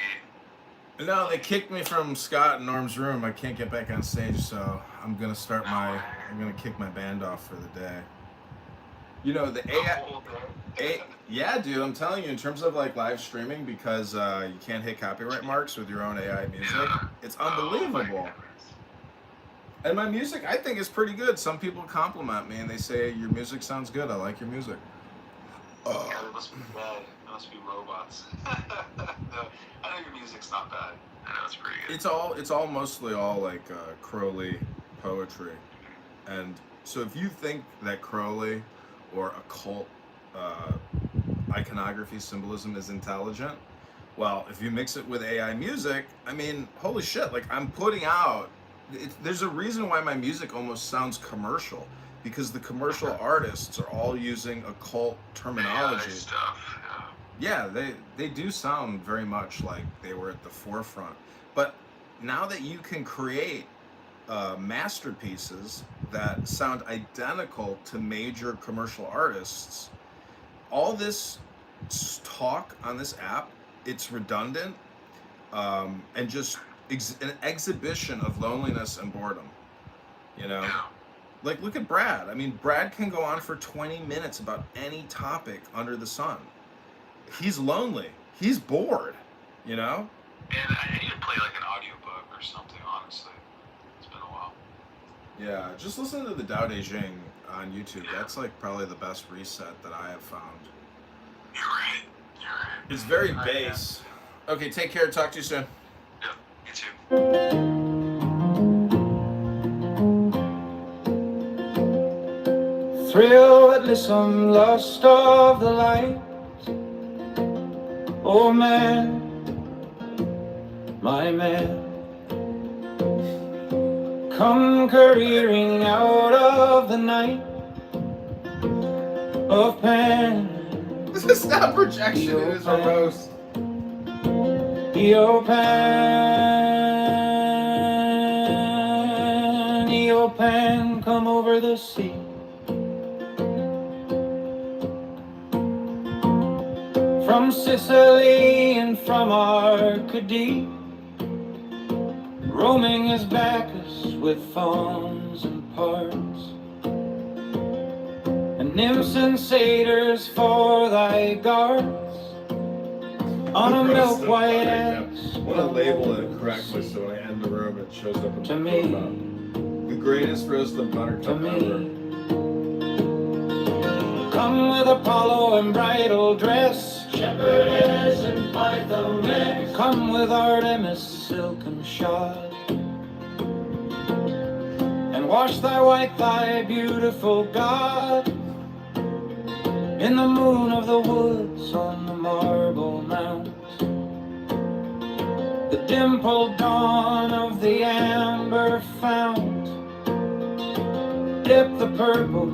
be... No, they kicked me from Scott and Norm's room. I can't get back on stage, so I'm going to I'm going to kick my band off for the day. You know, the AI... Yeah, dude, I'm telling you, in terms of like live streaming, because you can't hit copyright marks with your own AI music, it's unbelievable. And my music, I think, is pretty good. Some people compliment me and they say, your music sounds good. I like your music. Yeah, they must be bad. They must be robots. No, I know your music's not bad. I know it's pretty good. It's all mostly all like Crowley poetry. And so if you think that Crowley or occult iconography symbolism is intelligent, well, if you mix it with AI music, I mean, holy shit, like I'm putting out, there's a reason why my music almost sounds commercial, because the commercial artists are all using occult terminology. Stuff, yeah, they do sound very much like they were at the forefront. But now that you can create masterpieces that sound identical to major commercial artists, all this talk on this app, it's redundant, and just an exhibition of loneliness and boredom, you know? Like, look at Brad. I mean, Brad can go on for 20 minutes about any topic under the sun. He's lonely. He's bored, you know? And I need to play like an audiobook or something, honestly. It's been a while. Yeah, just listen to the Tao Te Ching on YouTube. That's like probably the best reset that I have found. You're right. It's very bass. Okay, take care. Talk to you soon. Yeah, you too. Thrill that listen, lust of the light. Oh man, my man, come careering out of the night of pan. This is not projection, it is a roast. Eopan, come over the sea. From Sicily and from Arcady, roaming his Bacchus with fawns and parts. nymphs and satyrs for thy guards, on a milk white ass. I want to label it correctly so when I end the room it shows up in to my me, profile. The greatest roasted buttercup ever. Come with Apollo in bridal dress, shepherdess and Pythoness. Come with Artemis silken shod, and wash thy white thigh, beautiful God, in the moon of the woods on the marble mount. The dimpled dawn of the amber fount, dip the purple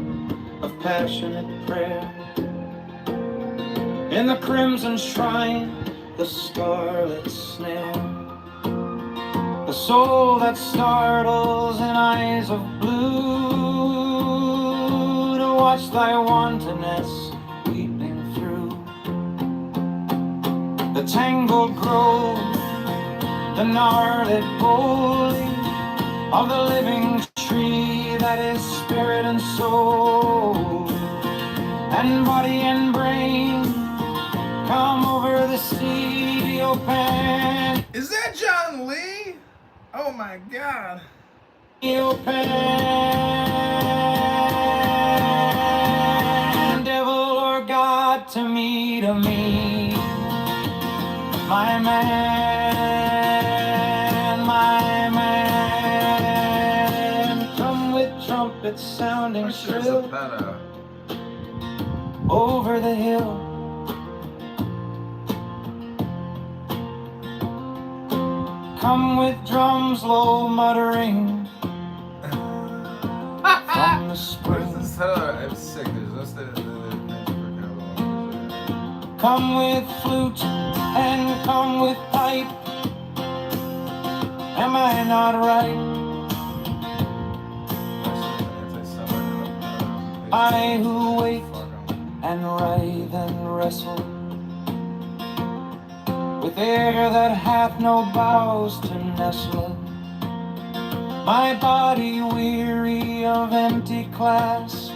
of passionate prayer in the crimson shrine, the scarlet snare. The soul that startles in eyes of blue, to watch thy wantonness weeping through the tangled grove, the gnarled bole of the living tree that is spirit and soul, and body and brain. Come over the sea, O Pan. Is that John Lee? Oh my God. O Pan, devil or God, to me, my man, my man. Come with trumpets sounding shrill over the hill. Come with drums low muttering from the spring. I'm sick. There's no Come with flute and come with pipe. Am I not right? I who wait and writhe and wrestle with air that hath no boughs to nestle, my body weary of empty clasp,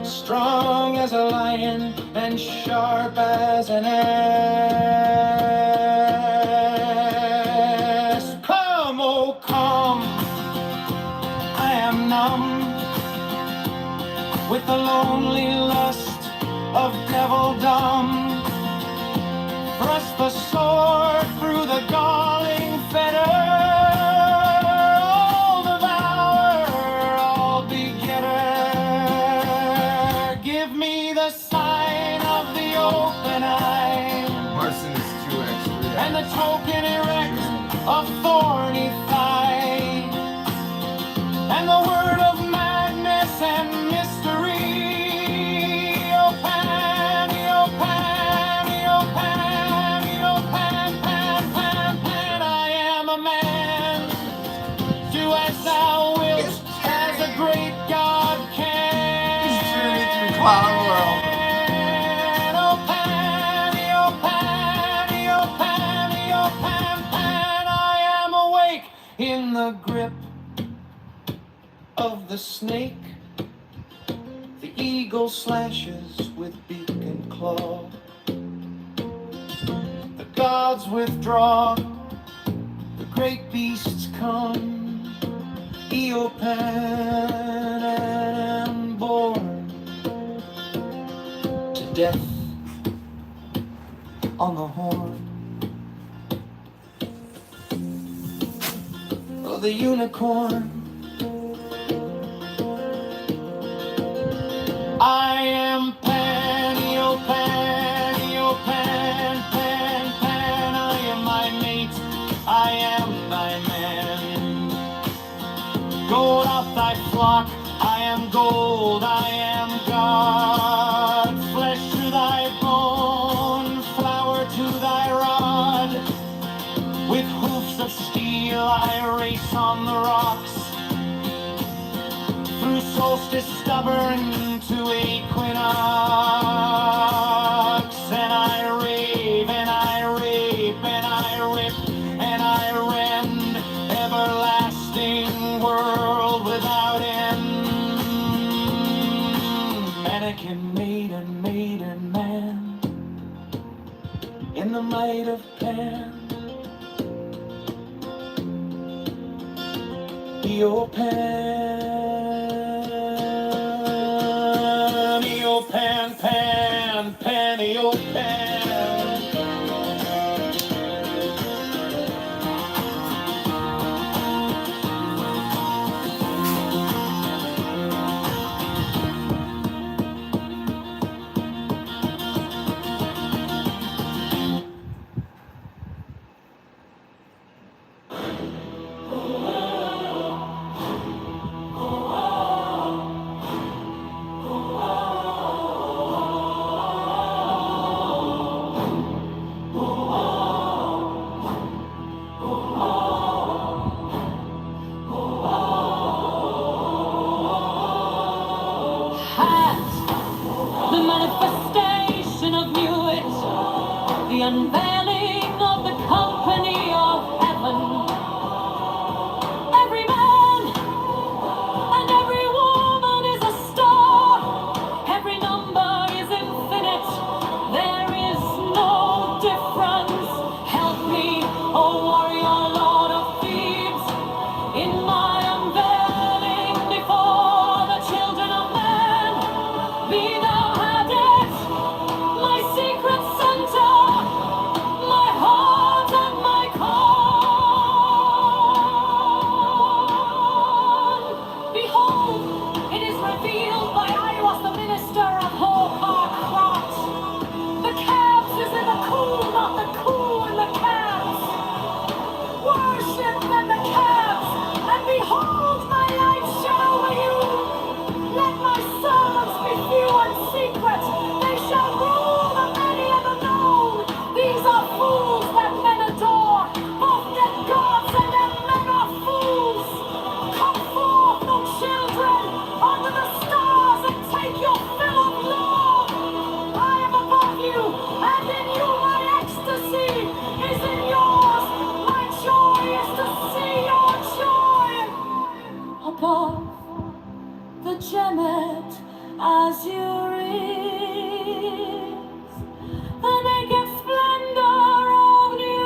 strong as a lion and sharp as an asp. Come, oh come, I am numb with the lonely lust of devildom. Thrust the sword through the galling fetter, all devourer, all begetter. Give me the sign of the open eye, Marson is 2x3. and the token erect of thorny thigh, and the word of madness and mystery. O Pan, O Pan, O Pan. As thou wilt, as a great God can. Clown world. O Pan, O Pan, O Pan, O Pan, Pan, I am awake in the grip of the snake. The eagle slashes with beak and claw. The gods withdraw, the great beasts come. Eopan and born to death on the horn of the unicorn. I am Pan, Eopan, Eopan, Pan, Pan. I am my mate, I am thy man. Gold off thy flock, I am gold, I am God. Flesh to thy bone, flower to thy rod. With hoofs of steel I race on the rocks, through solstice stubborn to equinox. And I rave, and I rape, and I rip, and I rend, everlasting world without end. Eopan, pan, Eopan. The manifestation of new it, the unveiling of the company of heaven. Every man and every woman is a star. Every number is infinite. There is no difference. Help me, O warrior lord of Thebes, in my unveiling before the children of men. Be thou had it, my secret center, my heart and my calm. Behold, it is revealed by I was the minister of Hokar Krat. The calves is in the cool, not the cool in the calves. Worship and the calves, and behold my light shall over you. Let my servants be few and secret. They shall rule the many and the known. These are fools that men adore. Both their gods and their men are fools. Come forth, O children, under the stars and take your fill of love. I am above you, and in you my ecstasy is in yours. My joy is to see your joy. Above the gemmet azure is the naked splendor of new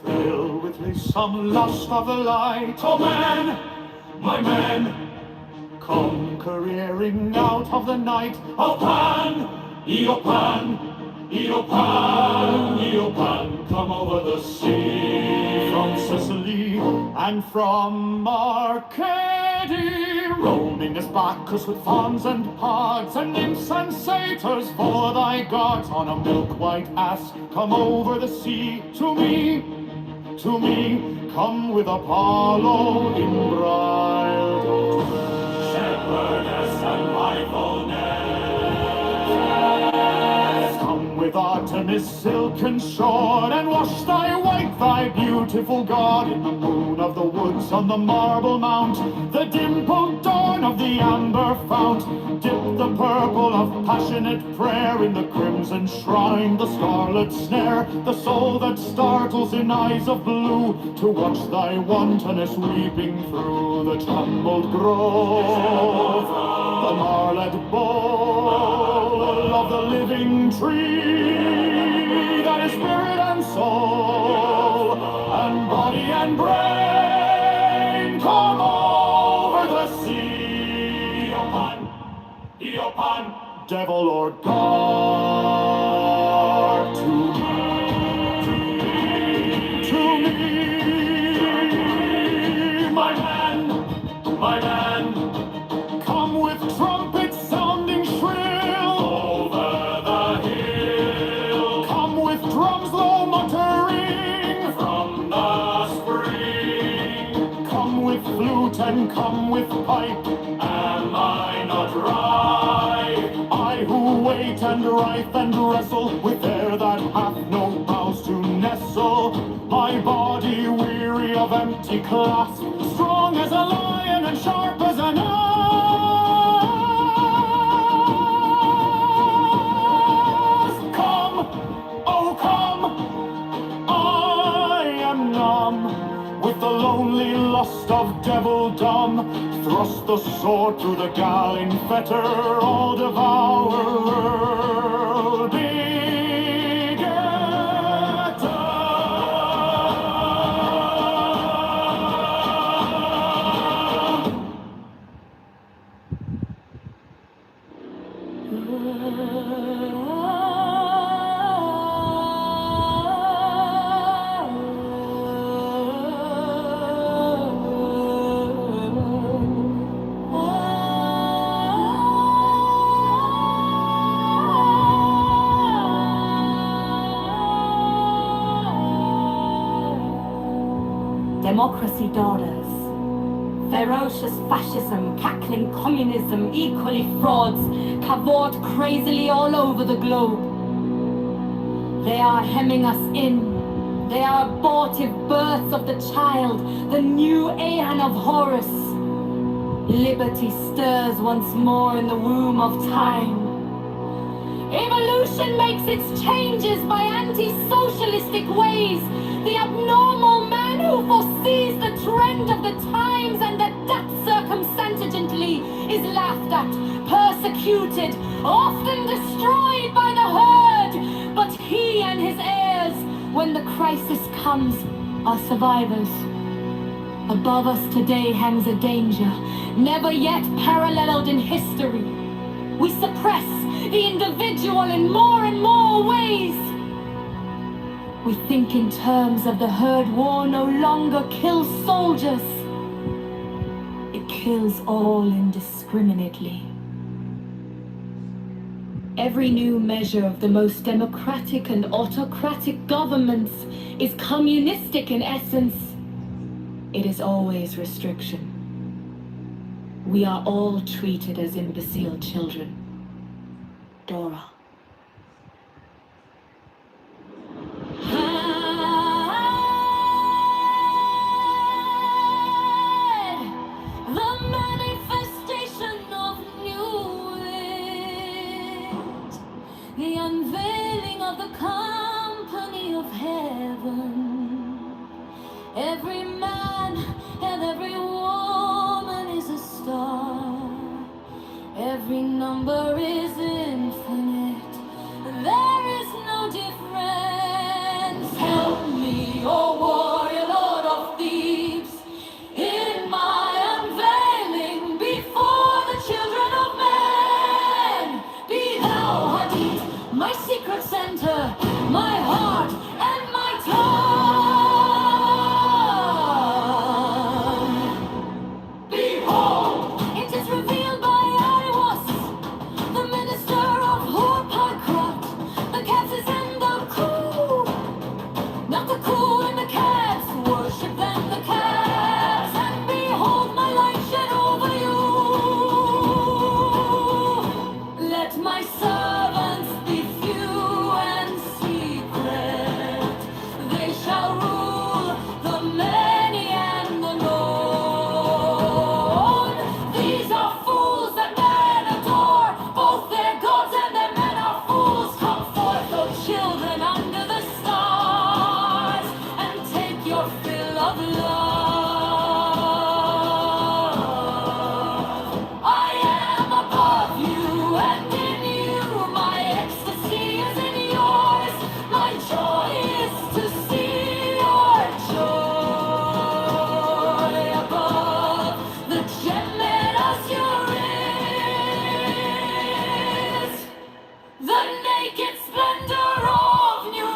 Fill with me some lust of the light, oh man, my man, come careering out of the night of Pan, Eopan, Eopan, Eopan, come over the sea from Sicily and from Arcady, roaming as Bacchus with fawns and hogs and nymphs and satyrs for thy gods on a milk-white ass. Come over the sea to me, come with Apollo in bridal dress. Shepherdess and mindfulness, come with Artemis silken shod, and wash thy white, thy beautiful god, in the moon of the woods on the marble mount, the dimpled dawn of the amber fount. Dip the purple of passionate prayer in the crimson shrine, the scarlet snare, the soul that startles in eyes of blue, to watch thy wantonness weeping through the trampled grove, the gnarled bole of the living tree, that is spirit and soul, and body and brain, come over the sea. Eopan, devil or god, to me, my man, come with trumpets sounding shrill over the hill, come with drums low muttering from the spring, come with flute and come with pipe. Am I not right? I who wait and writhe and wrestle with air that hath no boughs to nestle, my body weary of empty clasp, strong as a lion and sharp as an ass. Come, oh come, I am numb with the lonely lust of devildom. Thrust the sword through the galling fetter, all devourer world Democracy daughters. Ferocious fascism, cackling communism, equally frauds, cavort crazily all over the globe. They are hemming us in. They are abortive births of the child, the new Aeon of Horus. Liberty stirs once more in the womb of time. Evolution makes its changes by anti-socialistic ways. The abnormal man who foresees the trend of the times and that circumstantially is laughed at, persecuted, often destroyed by the herd. But he and his heirs, when the crisis comes, are survivors. Above us today hangs a danger, never yet paralleled in history. We suppress the individual in more and more ways. We think in terms of the herd war no longer kills soldiers. It kills all indiscriminately. Every new measure of the most democratic and autocratic governments is communistic in essence. It is always restriction. We are all treated as imbecile children. Dora. The manifestation of new age, the unveiling of the company of heaven. Every man and every woman is a star. Every number is infinite. There is no difference. Help me, oh warrior, Lord of Thebes, in my unveiling before the children of men. Be thou Hadid, my secret center, my heart and my tongue. Behold, it is revealed by Iwas, the minister of Horpakrat, the capses and the crew. Not the crew and the cats, worship them the cats, and behold my light shed over you. Let my servants be few and secret. They shall rule the many and the known. These are fools that men adore, both their gods and their men are fools. Come forth, O children, under the stars, and take your fill of love. I am above you, and in you my ecstasy is in yours. My joy is to see your joy above the gem made azure is. The naked splendor of new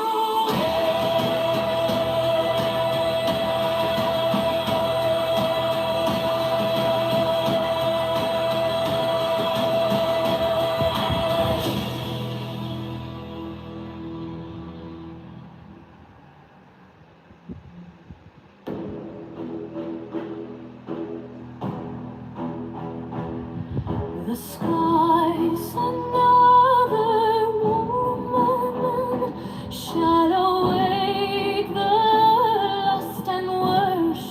the skies another woman shall awake the lust and worship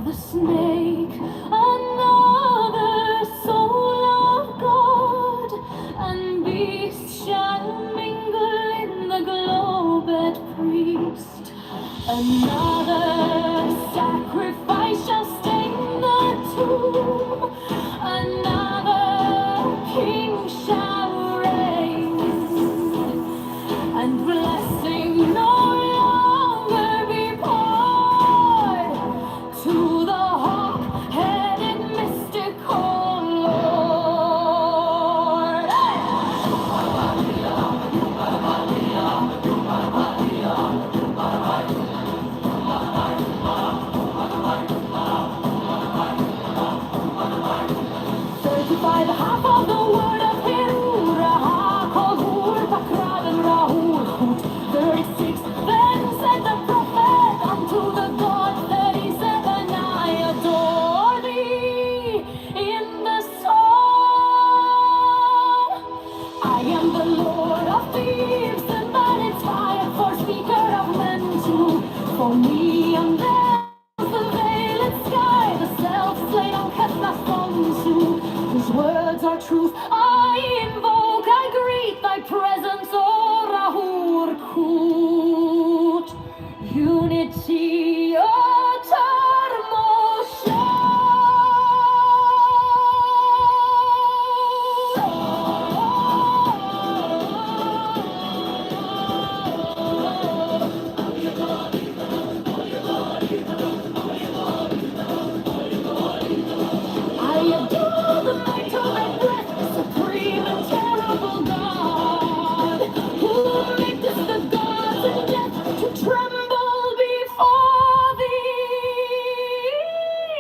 of the snake, another soul of God and beast shall mingle in the globed priest. Another sacrifice shall stain the tomb, another king shall reign, and blessing no longer be poured to the hawk-headed mystical Lord. By the half of the word of him, Raha called Hur, Bakrad and Rahul Hut. 36. Then said the prophet unto the God 37, I adore thee in the song. I am the Lord of thieves, the man inspired for speaker of men too. For me and them, the veiled sky, the self-slain on Kethla's Whose words are truth